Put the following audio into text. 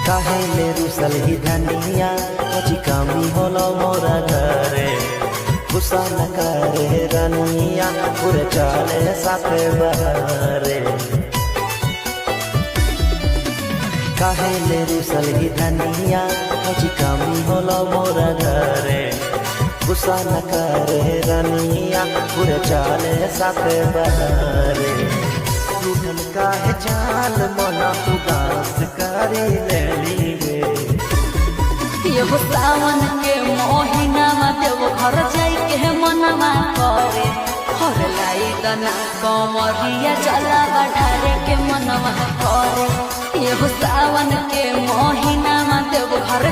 काहेले रुसल ही धनिया कची कमी होलो मोरा घरे गुस्सा न करे रनिया पूरे चले साथे बहरे काहेले रुसल ही धनिया कची कमी होलो मोरा घरे गुस्सा न करे रनिया पूरे चले साथे बहरे रूठल काहे चाल मना उदास करी लेली गे एगो सावन के महीना में देव घर जाई के मनवा करे हर लाई दना कमरिया चला बढ़ारे के मनवा करे एगो सावन के महीना में देव घर